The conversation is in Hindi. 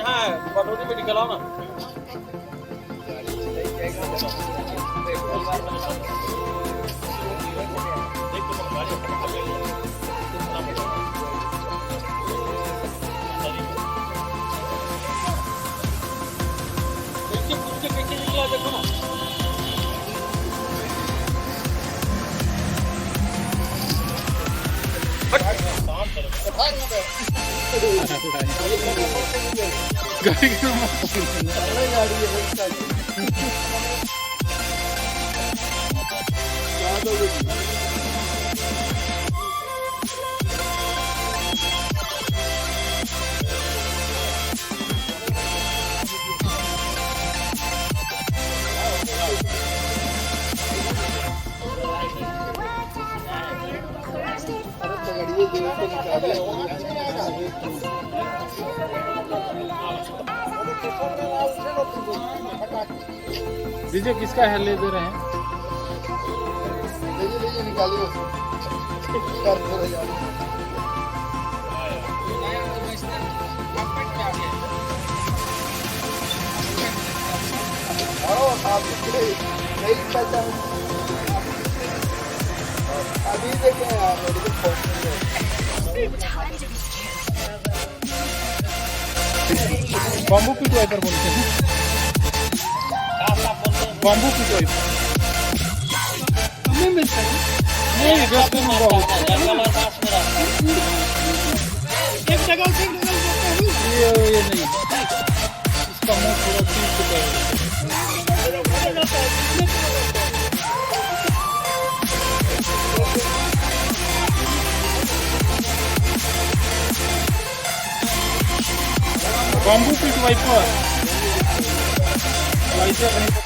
हाँ कटोरी में निकलाओ ना। देखो ना डीजे किसका है ले दे रहे हैं? निकालिए नहीं पहचान अभी देखें बॉम्बू पीट वाइपर बोलते हैं। बॉम्बू पीट वाइपर हमें मिलता है नहीं दोस्तों में बहुत एक जगह से ये नहीं इसका मुंह पूरा चीज चुका है। बॉम्बू पीट वाइपर